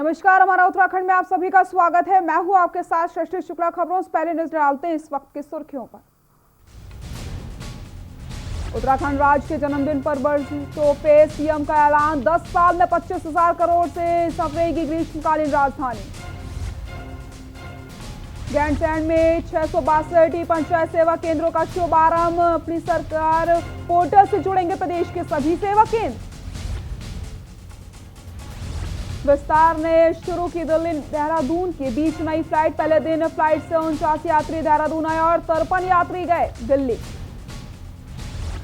नमस्कार, हमारा उत्तराखंड में आप सभी का स्वागत है। मैं हूं आपके साथ सृष्टि शुक्ला। खबरों से पहले नजर डालते हैं इस वक्त की सुर्खियों पर। उत्तराखंड राज्य के जन्मदिन पर बरसों पे सीएम का ऐलान, 10 साल में 25,000 करोड़ से संवरेगी ग्रीष्मकालीन राजधानी। गैंडसैंड में 662 पंचायत सेवा केंद्रों का शुभारंभ, अपनी सरकार पोर्टल से जुड़ेंगे प्रदेश के सभी सेवा केंद्र। विस्तार ने शुरू की दिल्ली देहरादून के बीच नई फ्लाइट, पहले दिन फ्लाइट से 49 यात्री देहरादून आए और 53 यात्री गए दिल्ली।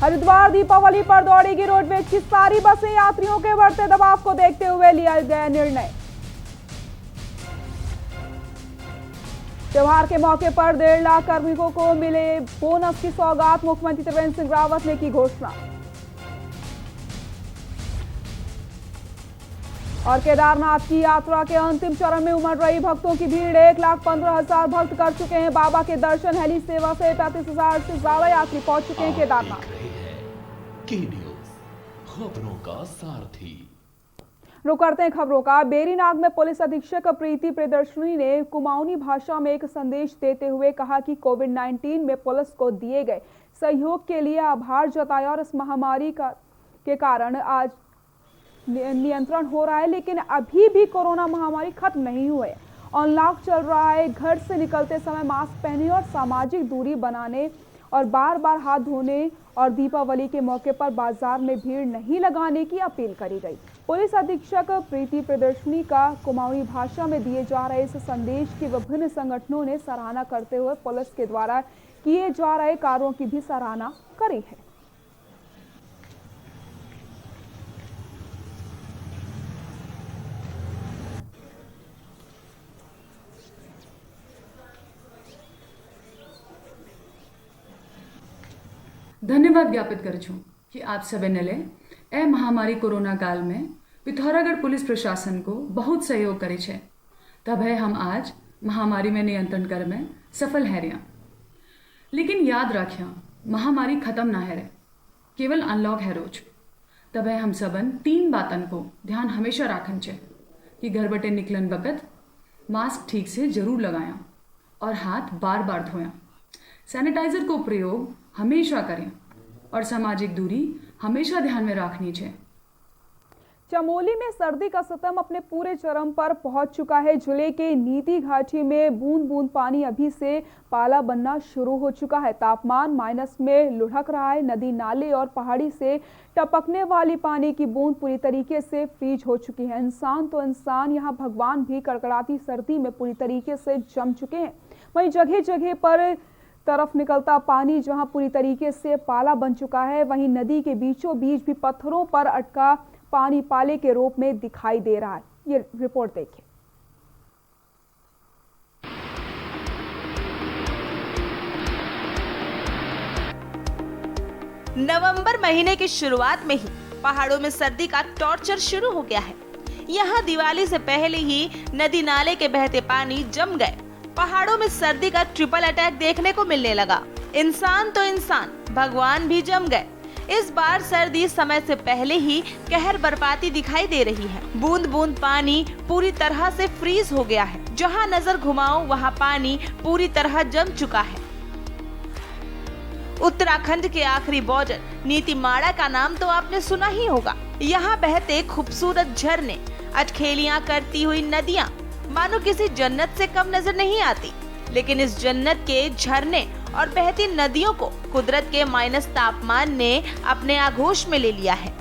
हरिद्वार दीपावली पर दौड़ेगी रोडवेज की सारी बसें, यात्रियों के बढ़ते दबाव को देखते हुए लिया गया निर्णय। त्योहार के मौके पर 1.5 लाख कार्मिकों को मिले बोनस की सौगात, मुख्यमंत्री त्रिवेंद्र सिंह रावत ने की घोषणा। और केदारनाथ की यात्रा के अंतिम चरण में उमड़ रही भक्तों की भीड़, 1,15,000 भक्त कर चुके हैं बाबा के दर्शन। हेली सेवा से 35,000 से ज्यादा यात्री पहुंच चुके हैं केदारनाथ। खबरों का सारथी। रुक करते हैं खबरों का। बेरीनाग में पुलिस अधीक्षक प्रीति प्रियदर्शनी ने कुमाऊनी भाषा में एक संदेश देते हुए कहा कि कोविड-19 में पुलिस को दिए गए सहयोग के लिए आभार जताया और इस महामारी के कारण आज नियंत्रण हो रहा है, लेकिन अभी भी कोरोना महामारी खत्म नहीं हुई। अनलॉक चल रहा है। घर से निकलते समय मास्क पहने और सामाजिक दूरी बनाने और बार बार हाथ धोने और दीपावली के मौके पर बाजार में भीड़ नहीं लगाने की अपील करी गई। पुलिस अधीक्षक प्रीति प्रियदर्शनी का कुमाऊनी भाषा में दिए जा रहे इस संदेश की विभिन्न संगठनों ने सराहना करते हुए पुलिस के द्वारा किए जा रहे कार्यों की भी सराहना करी है। धन्यवाद ज्ञापित करूँ कि आप सभी ने ए महामारी कोरोना काल में पिथौरागढ़ पुलिस प्रशासन को बहुत सहयोग करे छे, तब है हम आज महामारी में नियंत्रण कर में सफल है रहा। लेकिन याद रखिया, महामारी खत्म ना है रे, केवल अनलॉक है रोज। तब है हम सबन 3 बातन को ध्यान हमेशा राखन छे कि घर बटे निकलन वक़्त मास्क ठीक से जरूर लगाया और हाथ बार बार धोया, सैनिटाइजर को प्रयोग हमेशा करें और सामाजिक दूरी हमेशा ध्यान में रखनी चाहिए। चमोली में सर्दी का सितम अपने पूरे चरम पर पहुंच चुका है। जिले के नीति घाटी में बूंद बूंद पानी अभी से पाला बनना शुरू हो चुका है। तापमान माइनस में लुढ़क रहा है। नदी नाले और पहाड़ी से टपकने वाली पानी की बूंद पूरी तरीके से फ्रीज हो चुकी है। इंसान तो इंसान, यहाँ भगवान भी कड़कड़ाती सर्दी में पूरी तरीके से जम चुके हैं। वहीं जगह जगह पर तरफ निकलता पानी जहां पूरी तरीके से पाला बन चुका है, वहीं नदी के बीचों बीच भी पत्थरों पर अटका पानी पाले के रूप में दिखाई दे रहा है। ये रिपोर्ट देखिए। नवंबर महीने की शुरुआत में ही पहाड़ों में सर्दी का टॉर्चर शुरू हो गया है। यहाँ दिवाली से पहले ही नदी नाले के बहते पानी जम गए। पहाड़ों में सर्दी का ट्रिपल अटैक देखने को मिलने लगा। इंसान तो इंसान, भगवान भी जम गए। इस बार सर्दी समय से पहले ही कहर बरपाती दिखाई दे रही है। बूंद बूंद पानी पूरी तरह से फ्रीज हो गया है। जहां नजर घुमाओ वहां पानी पूरी तरह जम चुका है। उत्तराखंड के आखिरी बॉर्डर नीतीमाड़ा का नाम तो आपने सुना ही होगा। यहाँ बहते खूबसूरत झरने, अटखेलियां करती हुई नदियाँ मानो किसी जन्नत से कम नजर नहीं आती। लेकिन इस जन्नत के झरने और बहती नदियों को कुदरत के माइनस तापमान ने अपने आगोश में ले लिया है।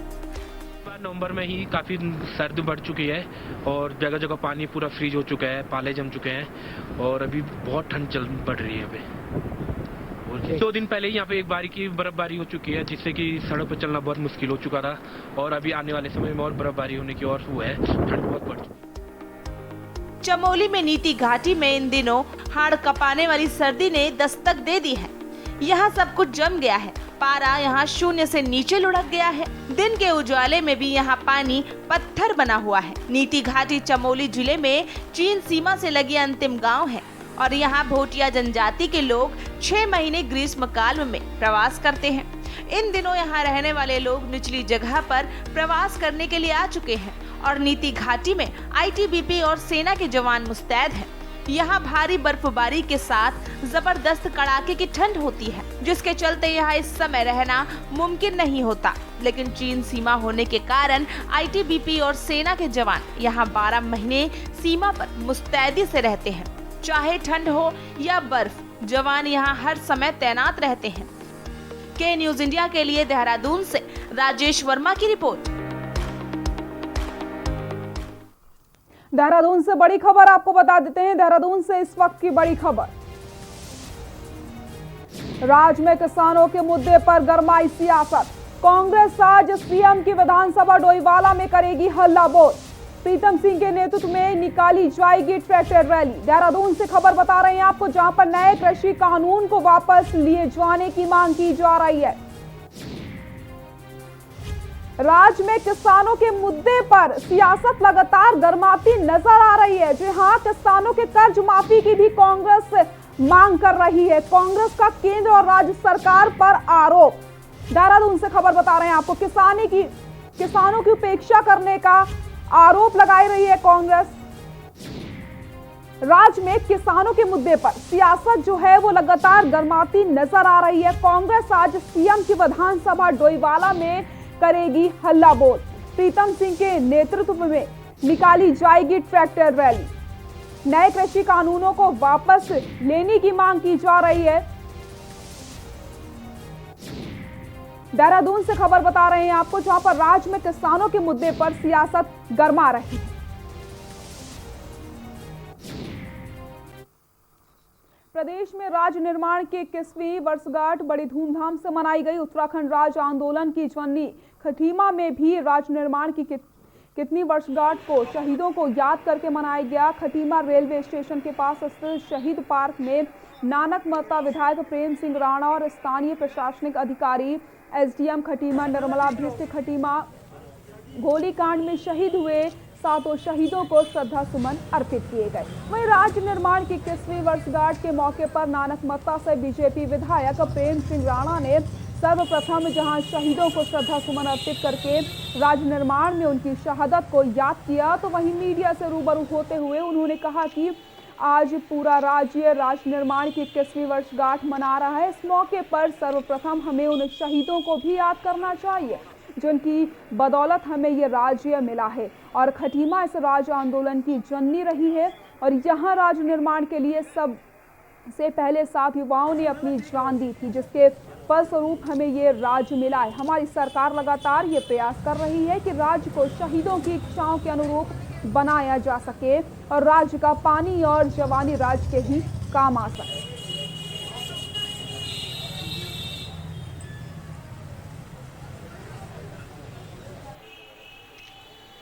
नवंबर में ही काफी सर्दी बढ़ चुकी है और जगह जगह पानी पूरा फ्रीज हो चुका है, पाले जम चुके हैं और अभी बहुत ठंड बढ़ रही है। अभी 2 दिन पहले ही यहाँ पे एक बारी की बर्फबारी हो चुकी है, जिससे कि सड़क पर चलना बहुत मुश्किल हो चुका था और अभी आने वाले समय में और बर्फबारी होने की और वो है, ठंड बहुत बढ़ चुकी है। चमोली में नीति घाटी में इन दिनों हाड़ कपाने वाली सर्दी ने दस्तक दे दी है। यहाँ सब कुछ जम गया है। पारा यहाँ 0 से नीचे लुढ़क गया है। दिन के उजाले में भी यहाँ पानी पत्थर बना हुआ है। नीति घाटी चमोली जिले में चीन सीमा से लगी अंतिम गांव है और यहाँ भोटिया जनजाति के लोग 6 महीने ग्रीष्म काल में प्रवास करते हैं। इन दिनों यहाँ रहने वाले लोग निचली जगह पर प्रवास करने के लिए आ चुके हैं और नीति घाटी में आईटीबीपी और सेना के जवान मुस्तैद हैं। यहाँ भारी बर्फबारी के साथ जबरदस्त कड़ाके की ठंड होती है, जिसके चलते यहाँ इस समय रहना मुमकिन नहीं होता। लेकिन चीन सीमा होने के कारण आईटीबीपी और सेना के जवान यहाँ 12 महीने सीमा पर मुस्तैदी से रहते हैं। चाहे ठंड हो या बर्फ, जवान यहाँ हर समय तैनात रहते हैं। के न्यूज इंडिया के लिए देहरादून से राजेश वर्मा की रिपोर्ट। देहरादून से बड़ी खबर आपको बता देते हैं। देहरादून से इस वक्त की बड़ी खबर, राज्य में किसानों के मुद्दे पर गरमाई सियासत। कांग्रेस आज सीएम की विधानसभा डोईवाला में करेगी हल्ला बोल। प्रीतम सिंह के नेतृत्व में निकाली जाएगी ट्रैक्टर रैली। देहरादून से खबर बता रहे हैं आपको, जहां पर नए कृषि कानून को वापस लिए जाने की मांग की जा रही है। राज्य में किसानों के मुद्दे पर सियासत लगातार गरमाती नजर आ रही है। जी हां, किसानों के कर्ज माफी की भी कांग्रेस मांग कर रही है। कांग्रेस का केंद्र और राज्य सरकार पर आरोप। देहरादून से खबर बता रहे हैं आपको, किसानों की उपेक्षा करने का आरोप लगाई रही है कांग्रेस। राज्य में किसानों के मुद्दे पर सियासत जो है वो लगातार गरमाती नजर आ रही है। कांग्रेस आज सीएम की विधानसभा डोईवाला में करेगी हल्ला बोल। प्रीतम सिंह के नेतृत्व में निकाली जाएगी ट्रैक्टर रैली। नए कृषि कानूनों को वापस लेने की मांग की जा रही है। देहरादून से खबर बता रहे हैं आपको, जहां पर राज्य में किसानों के मुद्दे पर सियासत गरमा रही है। प्रदेश में राज्य निर्माण की 21वीं वर्षगांठ बड़ी धूमधाम से मनाई गई। उत्तराखंड राज्य आंदोलन की जननी खटीमा में भी राज्य निर्माण की कितनी वर्षगांठ को शहीदों को याद करके मनाया गया। खटीमा रेलवे स्टेशन के पास स्थित शहीद पार्क में नानक मत्ता विधायक प्रेम सिंह राणा और स्थानीय प्रशासनिक अधिकारी एसडीएम खटीमा निर्मला भिष्ट खटीमा गोलीकांड में शहीद हुए 7 शहीदों को श्रद्धा सुमन अर्पित किए गए। वहीं राज्य निर्माण की 21वीं वर्षगांठ के मौके पर नानक मत्ता से बीजेपी विधायक प्रेम सिंह राणा ने सर्वप्रथम जहां शहीदों को श्रद्धा सुमन अर्पित करके राज्य निर्माण में उनकी शहादत को याद किया, तो वहीं मीडिया से रूबरू होते हुए उन्होंने कहा कि आज पूरा राज्य राज्य निर्माण की 21वीं वर्षगांठ मना रहा है। इस मौके पर सर्वप्रथम हमें उन शहीदों को भी याद करना चाहिए जिनकी बदौलत हमें ये राज्य मिला है। और खटीमा इस राज्य आंदोलन की जननी रही है और यहाँ राज्य निर्माण के लिए सबसे पहले 7 युवाओं ने अपनी जान दी थी, जिसके फलस्वरूप हमें ये राज्य मिला है। हमारी सरकार लगातार ये प्रयास कर रही है कि राज्य को शहीदों की इच्छाओं के अनुरूप बनाया जा सके और राज्य का पानी और जवानी राज्य के ही काम आ सके।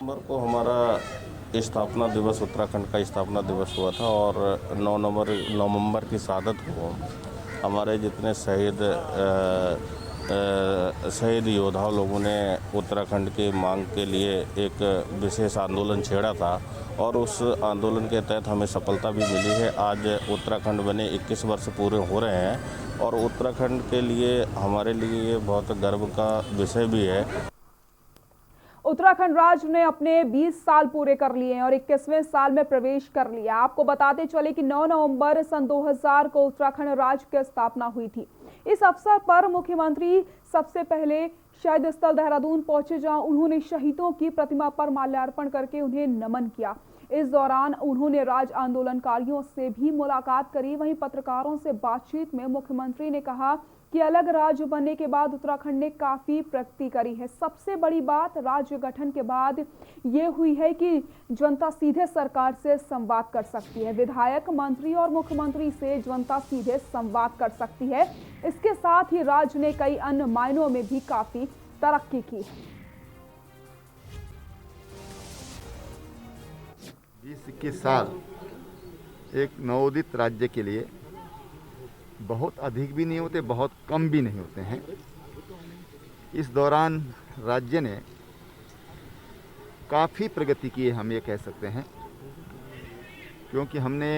नवंबर को हमारा स्थापना दिवस, उत्तराखंड का स्थापना दिवस हुआ था और 9 नवंबर की शहादत को हमारे जितने शहीद योद्धा लोगों ने उत्तराखंड की मांग के लिए एक विशेष आंदोलन छेड़ा था और उस आंदोलन के तहत हमें सफलता भी मिली है। आज उत्तराखंड बने 21 वर्ष पूरे हो रहे हैं और उत्तराखंड के लिए हमारे लिए ये बहुत गर्व का विषय भी है। उत्तराखंड राज्य ने अपने 20 साल पूरे कर लिए हैं और 21वें साल में प्रवेश कर लिया। आपको बताते चले कि 9 नवंबर सन 2000 को उत्तराखंड राज्य की स्थापना हुई थी। इस अवसर पर मुख्यमंत्री सबसे पहले शहीद स्थल देहरादून पहुंचे, जहां उन्होंने शहीदों की प्रतिमा पर माल्यार्पण करके उन्हें नमन किया। इस दौरान उन्होंने राज्य आंदोलनकारियों से भी मुलाकात करी। वहीं पत्रकारों से बातचीत में मुख्यमंत्री ने कहा कि अलग राज्य बनने के बाद उत्तराखंड ने काफ़ी प्रगति करी है। सबसे बड़ी बात राज्य गठन के बाद ये हुई है कि जनता सीधे सरकार से संवाद कर सकती है। विधायक, मंत्री और मुख्यमंत्री से जनता सीधे संवाद कर सकती है। इसके साथ ही राज्य ने कई अन्य मायनों में भी काफ़ी तरक्की की है। 20-21 साल एक नवोदित राज्य के लिए बहुत अधिक भी नहीं होते, बहुत कम भी नहीं होते हैं। इस दौरान राज्य ने काफ़ी प्रगति की है, हम ये कह सकते हैं, क्योंकि हमने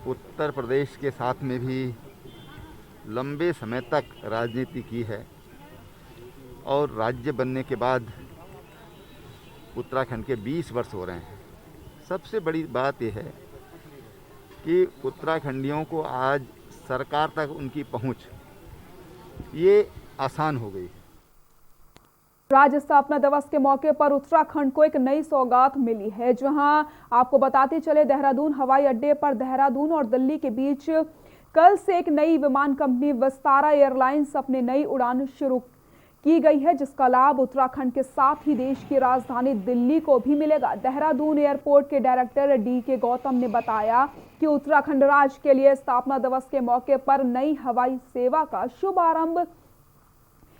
उत्तर प्रदेश के साथ में भी लंबे समय तक राजनीति की है और राज्य बनने के बाद उत्तराखंड के 20 वर्ष हो रहे हैं। सबसे बड़ी बात यह है कि उत्तराखंडियों को आज सरकार तक उनकी पहुंच ये आसान हो गई है। राज्य स्थापना दिवस के मौके पर उत्तराखंड को एक नई सौगात मिली है। जहां आपको बताते चले, देहरादून हवाई अड्डे पर देहरादून और दिल्ली के बीच कल से एक नई विमान कंपनी विस्तारा एयरलाइंस अपनी नई उड़ान शुरू की गई है, जिसका लाभ उत्तराखंड के साथ ही देश की राजधानी दिल्ली को भी मिलेगा। देहरादून एयरपोर्ट के डायरेक्टर डी.के. गौतम ने बताया कि उत्तराखंड राज्य के लिए स्थापना दिवस के मौके पर नई हवाई सेवा का शुभारंभ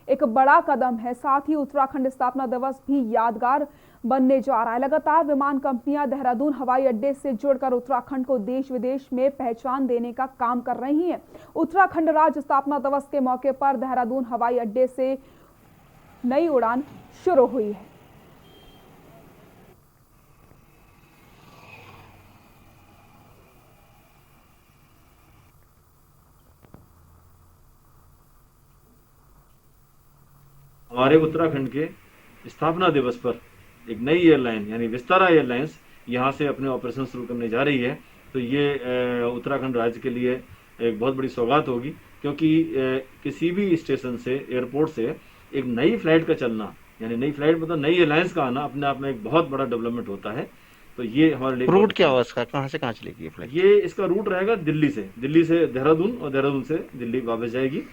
एक बड़ा कदम है। साथ ही उत्तराखंड स्थापना दिवस भी यादगार बनने जा रहा है। लगातार विमान कंपनियां देहरादून हवाई अड्डे से जुड़कर उत्तराखंड को देश विदेश में पहचान देने का काम कर रही हैं। उत्तराखंड राज्य स्थापना दिवस के मौके पर देहरादून हवाई अड्डे से नई उड़ान शुरू हुई है। हमारे उत्तराखंड के स्थापना दिवस पर एक नई एयरलाइन यानी विस्तारा एयरलाइंस यहाँ से अपने ऑपरेशन शुरू करने जा रही है। तो ये उत्तराखंड राज्य के लिए एक बहुत बड़ी सौगात होगी, क्योंकि किसी भी स्टेशन से, एयरपोर्ट से एक नई फ्लाइट का चलना, यानी नई फ्लाइट मतलब नई एयरलाइंस का आना अपने आप में एक बहुत बड़ा डेवलपमेंट होता है। तो ये हमारे लिए रूट क्या होगा इसका, कहाँ से कहाँ चलेगी ये फ्लाइट? ये इसका रूट रहेगा दिल्ली से देहरादून और देहरादून से दिल्ली वापस जाएगी।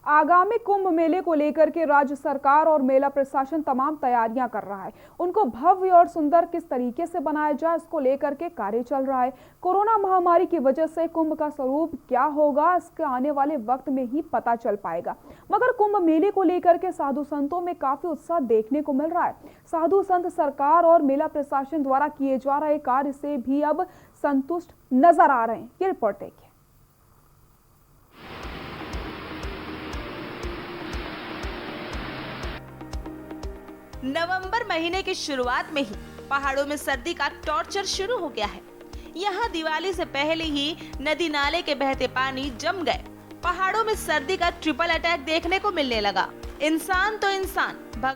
आगामी कुंभ मेले को लेकर के राज्य सरकार और मेला प्रशासन तमाम तैयारियां कर रहा है। उनको भव्य और सुंदर किस तरीके से बनाया जाए, इसको लेकर के कार्य चल रहा है। कोरोना महामारी की वजह से कुंभ का स्वरूप क्या होगा, इसके आने वाले वक्त में ही पता चल पाएगा। मगर कुंभ मेले को लेकर के साधु संतों में काफी उत्साह देखने को मिल रहा है। साधु संत सरकार और मेला प्रशासन द्वारा किए जा रहे कार्य से भी अब संतुष्ट नजर आ रहे हैं। ये रिपोर्ट देखिए। नवंबर महीने की शुरुआत में ही पहाड़ों में सर्दी का टॉर्चर शुरू हो गया है। यहाँ दिवाली से पहले ही नदी नाले के बहते पानी जम गए। पहाड़ों में सर्दी का ट्रिपल अटैक देखने को मिलने लगा। इंसान तो इंसान।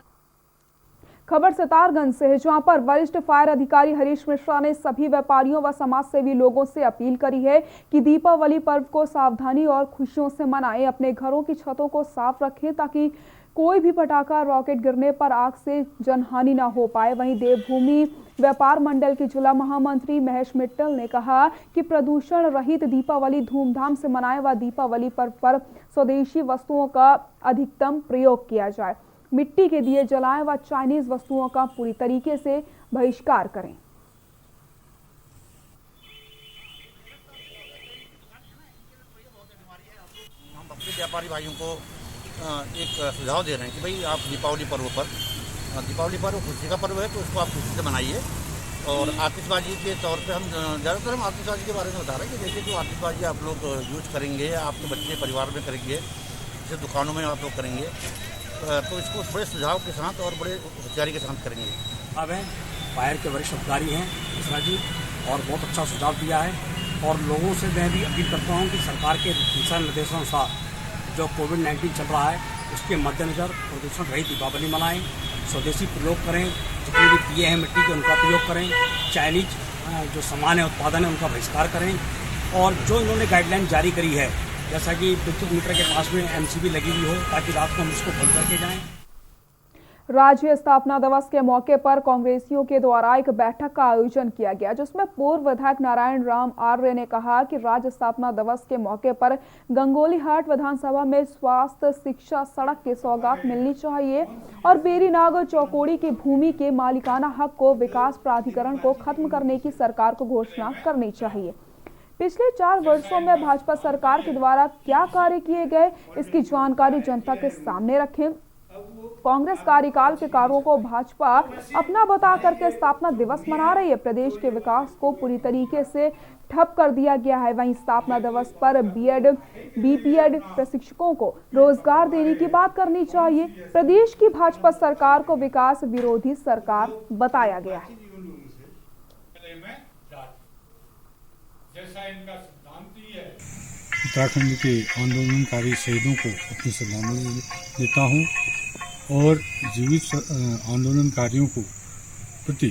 खबर सितारगंज से है, जहां पर वरिष्ठ फायर अधिकारी हरीश मिश्रा ने सभी व्यापारियों व समाजसेवी लोगों से अपील करी है कि दीपावली पर्व को सावधानी और खुशियों से मनाएं। अपने घरों की छतों को साफ रखें ताकि कोई भी पटाखा, रॉकेट गिरने पर आग से जनहानि न हो पाए। वहीं देवभूमि व्यापार मंडल के जिला महामंत्री महेश मित्तल ने कहा कि प्रदूषण रहित दीपावली धूमधाम से मनाएं व दीपावली पर्व पर स्वदेशी वस्तुओं का अधिकतम प्रयोग किया जाए। मिट्टी के दिए जलाएं व चाइनीज वस्तुओं का पूरी तरीके से बहिष्कार करें। हम अपने व्यापारी भाइयों को एक सुझाव दे रहे हैं कि भाई आप दीपावली पर्व खुशी का पर्व है, तो उसको आप खुशी से मनाइए। और आतिशबाजी के तौर पे हम ज़्यादातर आतिशबाजी के बारे में बता रहे हैं कि जैसे जो आतिशबाजी आप लोग यूज करेंगे, आपके बच्चे परिवार में करेंगे, जैसे दुकानों में आप लोग करेंगे, तो इसको बड़े सुझाव के साथ और बड़े होशियारी के साथ करेंगे। अब है फायर के वरिष्ठ अधिकारी हैं मिश्रा जी, और बहुत अच्छा सुझाव दिया है। और लोगों से मैं भी अपील करता हूं कि सरकार के दिशा निर्देशानुसार जो कोविड-19 चल रहा है, उसके मद्देनज़र प्रदूषण रहित दीपावली मनाएं, स्वदेशी प्रयोग करें, जितने भी दिए हैं मिट्टी के उनका प्रयोग करें, चाइनीज जो सामान है, उत्पादन है, उनका बहिष्कार करें। और जो इन्होंने गाइडलाइन जारी करी है, जैसा कि विद्युत मीटर के पास में एमसीबी लगी हुई हो, ताकि रात को हम इसको बंद करके जाएं। राज्य स्थापना दिवस के मौके पर कांग्रेसियों के द्वारा एक बैठक का आयोजन किया गया, जिसमें पूर्व विधायक नारायण राम आर्य ने कहा कि राज्य स्थापना दिवस के मौके पर गंगोलीहाट विधानसभा में स्वास्थ्य, शिक्षा, सड़क की सौगात मिलनी चाहिए और बेरीनाग चौकोड़ी की भूमि के मालिकाना हक को विकास प्राधिकरण को खत्म करने की सरकार को घोषणा करनी चाहिए। पिछले 4 वर्षों में भाजपा सरकार के द्वारा क्या कार्य किए गए, इसकी जानकारी जनता के सामने रखें। कांग्रेस कार्यकाल के कार्यों को भाजपा अपना बता करके स्थापना दिवस मना रही है। प्रदेश के विकास को पूरी तरीके से ठप कर दिया गया है। वहीं स्थापना दिवस पर बीएड, बीपीएड प्रशिक्षकों को रोजगार देने की बात करनी चाहिए। प्रदेश की भाजपा सरकार को विकास विरोधी सरकार बताया गया है। उत्तराखंड के आंदोलनकारी शहीदों को अपनी श्रद्धांजलि देता हूँ और जीवित आंदोलनकारियों को प्रति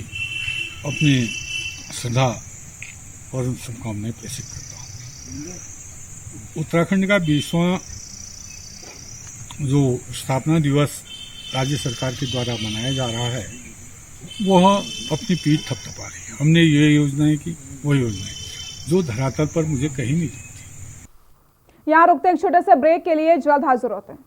अपनी श्रद्धा और शुभकामनाएं प्रेषित करता हूँ। उत्तराखंड का 20वां जो स्थापना दिवस राज्य सरकार के द्वारा मनाया जा रहा है वह अपनी पीठ थपथपा रही है। हमने ये योजनाएं की, वो योजनाएं जो धरातल पर मुझे कहीं नहीं दिखती। यहाँ रुकते एक छोटे से ब्रेक के लिए, जल्द हाजिर होते हैं।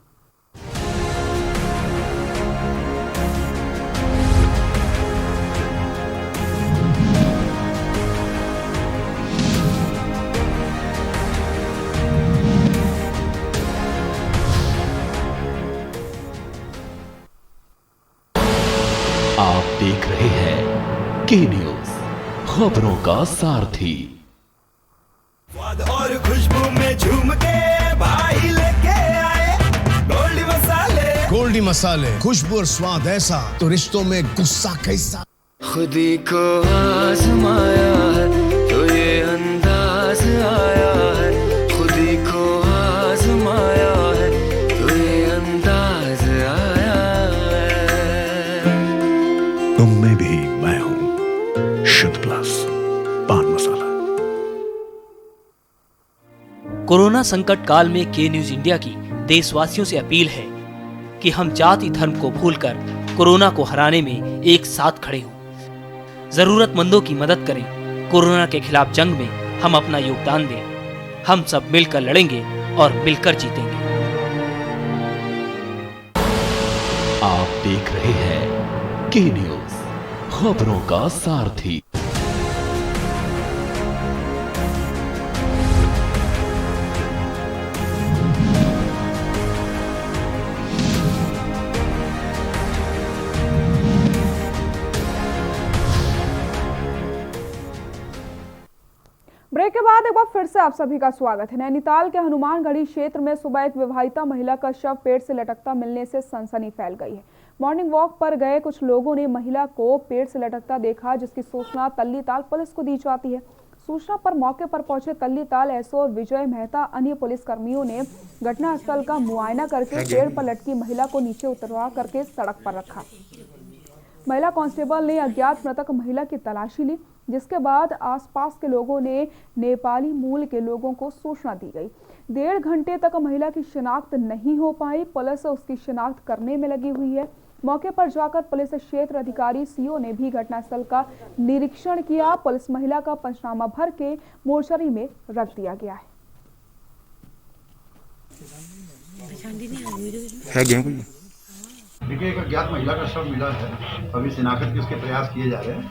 आप देख रहे हैं के न्यूज, खबरों का सारथी। और खुशबू में झूम के भाई लेके आए गोल्डी मसाले, खुशबू और स्वाद ऐसा तो रिश्तों में गुस्सा कैसा। खुदी को आजमाया है तो ये अंदाज आया है, खुदी को आजमाया है तो ये अंदाज आया है। तुम में भी मैं हूँ, शुद्ध प्लस पान मसाला। कोरोना संकट काल में के न्यूज इंडिया की देशवासियों से अपील है कि हम जाति धर्म को भूलकर कोरोना को हराने में एक साथ खड़े हों, जरूरतमंदों की मदद करें। कोरोना के खिलाफ जंग में हम अपना योगदान दें। हम सब मिलकर लड़ेंगे और मिलकर जीतेंगे। आप देख रहे हैं के न्यूज, खबरों का सारथी। ब्रेक के बाद एक बार फिर से आप सभी का स्वागत है। नैनीताल के हनुमानगढ़ी क्षेत्र में सुबह एक विवाहिता महिला का शव पेड़ से लटकता मिलने से सनसनी फैल गई है। मॉर्निंग वॉक पर गए कुछ लोगों ने महिला को पेड़ से लटकता देखा, जिसकी सूचना तल्लीताल पुलिस को दी जाती है। सूचना पर मौके पर पहुंचे तल्लीताल एसओ विजय मेहता अन्य पुलिस कर्मियों ने घटनास्थल का मुआयना करके पेड़ पर लटकी महिला को नीचे उतरवा करके सड़क पर रखा। महिला कांस्टेबल ने अज्ञात मृतक महिला की तलाशी ली, जिसके बाद आसपास के लोगों ने नेपाली मूल के लोगों को सूचना दी गई। 1.5 घंटे तक महिला की शिनाख्त नहीं हो पाई। पुलिस उसकी शिनाख्त करने में लगी हुई है। मौके पर जाकर पुलिस क्षेत्र अधिकारी सीओ ने भी घटनास्थल का निरीक्षण किया। पुलिस महिला का पंचनामा भर के मोर्चरी में रख दिया गया है। देखिए, एक अज्ञात महिला का शव मिला है। अभी शिनाख्त के उसके प्रयास किए जा रहे हैं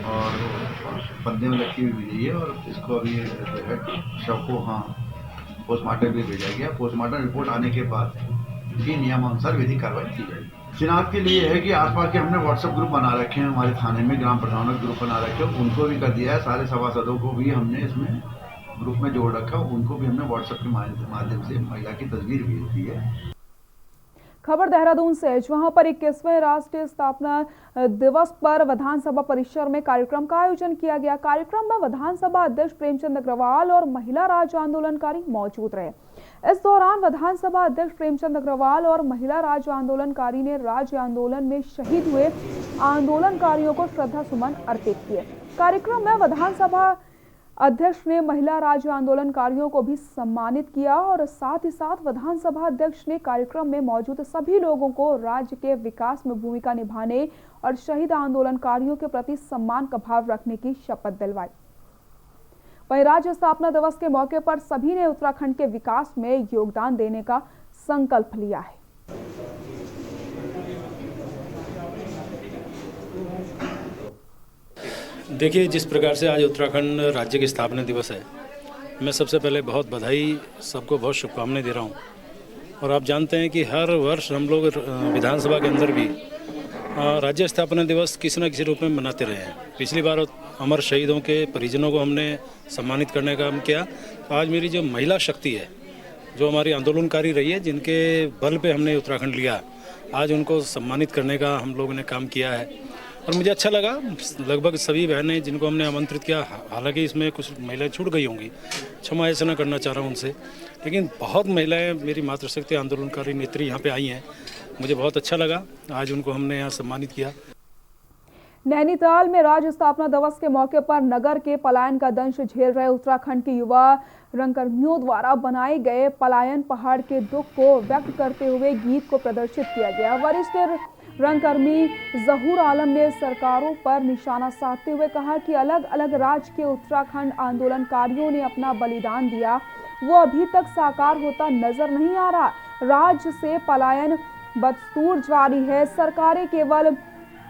और बदले में लटकी हुई मिली है और इसको अभी शव को पोस्टमार्टम भी भेजा गया। पोस्टमार्टम रिपोर्ट आने के बाद भी नियमानुसार विधिक कार्रवाई की जाएगी। शिनाख्त के लिए है कि आसपास के हमने व्हाट्सएप ग्रुप बना रखे हैं, हमारे थाने में ग्राम प्रधानों के ग्रुप बना रखे हैं, उनको भी कर दिया है। सारे सभासदों को भी हमने इसमें ग्रुप में जोड़ रखा, उनको भी हमने व्हाट्सएप के माध्यम से महिला की तस्वीर भेज दी है। खबर देहरादून से, जहां पर 21वें राष्ट्रीय स्थापना दिवस पर विधानसभा परिसर में कार्यक्रम का आयोजन किया गया। कार्यक्रम में विधानसभा अध्यक्ष प्रेमचंद अग्रवाल और महिला राज्य आंदोलनकारी मौजूद रहे। इस दौरान विधानसभा अध्यक्ष प्रेमचंद अग्रवाल और महिला राज्य आंदोलनकारी ने राज्य आंदोलन में शहीद हुए आंदोलनकारियों को श्रद्धा सुमन अर्पित किए। कार्यक्रम में विधानसभा अध्यक्ष ने महिला राज्य आंदोलनकारियों को भी सम्मानित किया और साथ ही साथ विधानसभा अध्यक्ष ने कार्यक्रम में मौजूद सभी लोगों को राज्य के विकास में भूमिका निभाने और शहीद आंदोलनकारियों के प्रति सम्मान का भाव रखने की शपथ दिलवाई। वहीं राज्य स्थापना दिवस के मौके पर सभी ने उत्तराखंड के विकास में योगदान देने का संकल्प लिया है। देखिए, जिस प्रकार से आज उत्तराखंड राज्य की स्थापना दिवस है, मैं सबसे पहले बहुत बधाई, सबको बहुत शुभकामनाएं दे रहा हूं। और आप जानते हैं कि हर वर्ष हम लोग विधानसभा के अंदर भी राज्य स्थापना दिवस किसी न किसी रूप में मनाते रहे हैं। पिछली बार अमर शहीदों के परिजनों को हमने सम्मानित करने का काम किया। तो आज मेरी जो महिला शक्ति है, जो हमारी आंदोलनकारी रही है, जिनके बल पे हमने उत्तराखंड लिया, आज उनको सम्मानित करने का हम लोगों ने काम किया है। और मुझे अच्छा लगा, लगभग सभी बहनें जिनको हमने आमंत्रित किया, हालांकि इसमें कुछ महिलाएं छूट गई होंगी, क्षमा याचना करना चाह रहा हूं उनसे, लेकिन बहुत महिलाएं मेरी मातृशक्ति आंदोलनकारी नेत्री यहाँ पे आई हैं। मुझे बहुत अच्छा लगा, आज उनको हमने यहाँ सम्मानित किया। नैनीताल में राज्य स्थापना दिवस के मौके पर नगर के पलायन का दंश झेल रहे उत्तराखंड के युवा रंगकर्मियों द्वारा बनाए गए पलायन पहाड़ के दुख को व्यक्त करते हुए गीत को प्रदर्शित किया गया। वरिष्ठ रंगकर्मी जहूर आलम ने सरकारों पर निशाना साधते हुए कहा कि अलग अलग राज्य के उत्तराखंड आंदोलनकारियों ने अपना बलिदान दिया, वो अभी तक साकार होता नजर नहीं आ रहा। राज्य से पलायन बदस्तूर जारी है। सरकारें केवल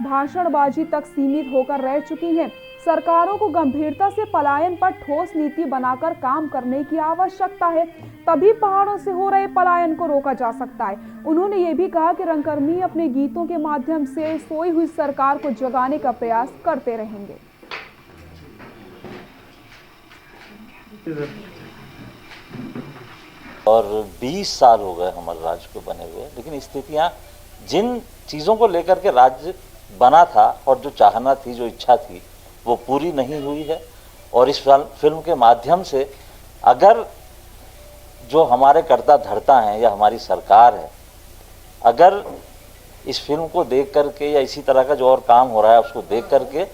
भाषणबाजी तक सीमित होकर रह चुकी हैं। सरकारों को गंभीरता से पलायन पर ठोस नीति बनाकर काम करने की आवश्यकता है, तभी पहाड़ों से हो रहे पलायन को रोका जा सकता है। उन्होंने ये भी कहा कि रंगकर्मी अपने गीतों के माध्यम से सोई हुई सरकार को जगाने का प्रयास करते रहेंगे। और 20 साल हो गए हमारे राज्य को बने हुए, लेकिन स्थितियां जिन चीज़ों को लेकर के राज्य बना था और जो चाहना थी, जो इच्छा थी, वो पूरी नहीं हुई है। और इस फिल्म के माध्यम से अगर जो हमारे कर्ता धर्ता हैं या हमारी सरकार है, अगर इस फिल्म को देख करके या इसी तरह का जो और काम हो रहा है उसको देख करके।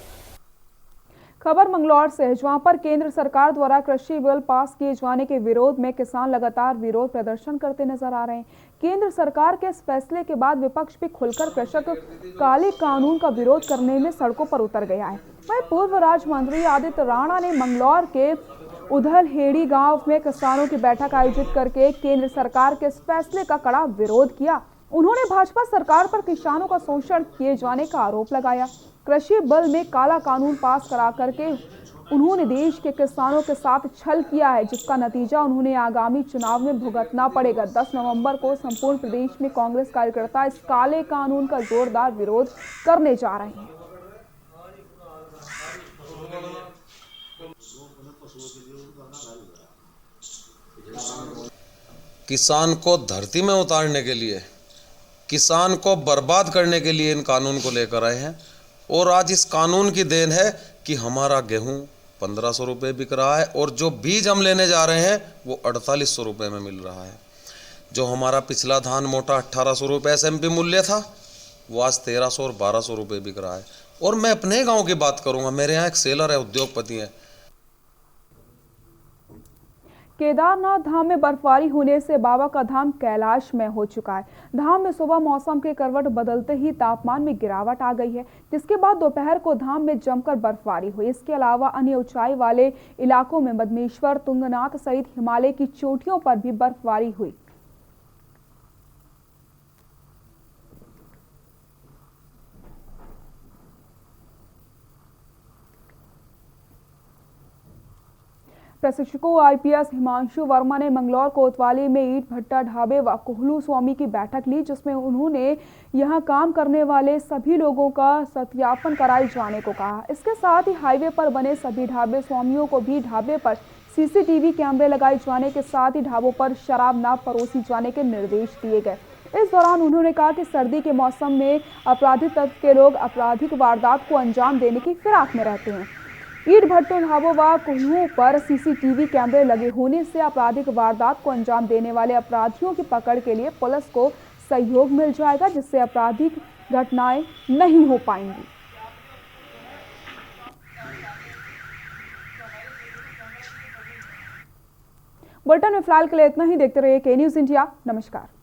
खबर मंगलौर से है, जहां पर केंद्र सरकार द्वारा कृषि बिल पास किए जाने के विरोध में किसान लगातार विरोध प्रदर्शन करते नजर आ रहे हैं। केंद्र सरकार के इस फैसले के बाद विपक्ष भी खुलकर कृषक काले कानून का विरोध करने में सड़कों पर उतर गया है। वहीं पूर्व राज्य मंत्री आदित्य राणा ने मंगलौर के उधलहेड़ी गांव में किसानों की बैठक आयोजित करके केंद्र सरकार के इस फैसले का कड़ा विरोध किया। उन्होंने भाजपा सरकार पर किसानों का शोषण किए जाने का आरोप लगाया। कृषि बिल में काला कानून पास करा करके उन्होंने देश के किसानों के साथ छल किया है, जिसका नतीजा उन्होंने आगामी चुनाव में भुगतना पड़ेगा। 10 नवंबर को संपूर्ण प्रदेश में कांग्रेस कार्यकर्ता इस काले कानून का जोरदार विरोध करने जा रहे हैं। किसान को धरती में उतारने के लिए, किसान को बर्बाद करने के लिए इन कानून को लेकर आए हैं। और आज इस कानून की देन है कि हमारा गेहूं 1500 रुपये बिक रहा है और जो बीज हम लेने जा रहे हैं वो 4800 रुपये में मिल रहा है। जो हमारा पिछला धान मोटा 1800 रुपये SMP मूल्य था, वो आज 1300 और 1200 रुपये बिक रहा है। और मैं अपने गांव की बात करूंगा, मेरे यहाँ एक सेलर है, उद्योगपति है। केदारनाथ धाम में बर्फबारी होने से बाबा का धाम कैलाश में हो चुका है। धाम में सुबह मौसम के करवट बदलते ही तापमान में गिरावट आ गई है, जिसके बाद दोपहर को धाम में जमकर बर्फबारी हुई। इसके अलावा अन्य ऊंचाई वाले इलाकों में मदमेश्वर, तुंगनाथ सहित हिमालय की चोटियों पर भी बर्फबारी हुई। प्रशिक्षकों IPS हिमांशु वर्मा ने मंगलौर कोतवाली में ईट भट्टा ढाबे व कोहलू स्वामी की बैठक ली, जिसमें उन्होंने यहां काम करने वाले सभी लोगों का सत्यापन कराए जाने को कहा। इसके साथ ही हाईवे पर बने सभी ढाबे स्वामियों को भी ढाबे पर CCTV कैमरे लगाए जाने के साथ ही ढाबों पर शराब न परोसी जाने के निर्देश दिए गए। इस दौरान उन्होंने कहा कि सर्दी के मौसम में आपराधिक तत्व के लोग आपराधिक वारदात को अंजाम देने की फिराक में रहते हैं। ईट भट्टों ढाबों व कोहलुओं पर CCTV कैमरे लगे होने से आपराधिक वारदात को अंजाम देने वाले अपराधियों की पकड़ के लिए पुलिस को सहयोग मिल जाएगा, जिससे आपराधिक घटनाएं नहीं हो पाएंगी। बुलेटिन में फिलहाल के लिए इतना ही। देखते रहिए K News इंडिया। नमस्कार।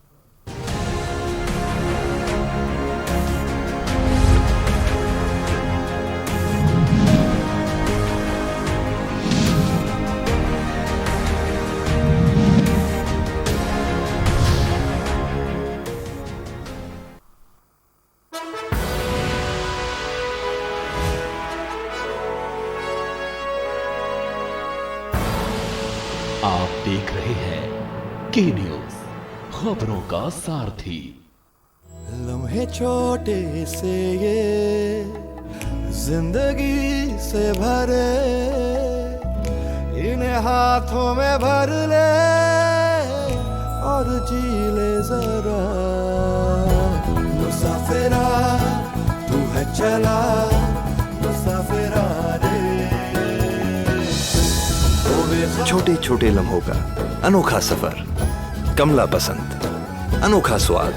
आप देख रहे हैं K News, खबरों का सारथी। लम्हे छोटे से ये जिंदगी से भरे, इन्हें हाथों में भर ले और जी ले जरा। मुसाफिरा तू है चला, मुसाफिरा रे। छोटे छोटे लम्हों का अनोखा सफर, कमला पसंद, अनोखा स्वाद।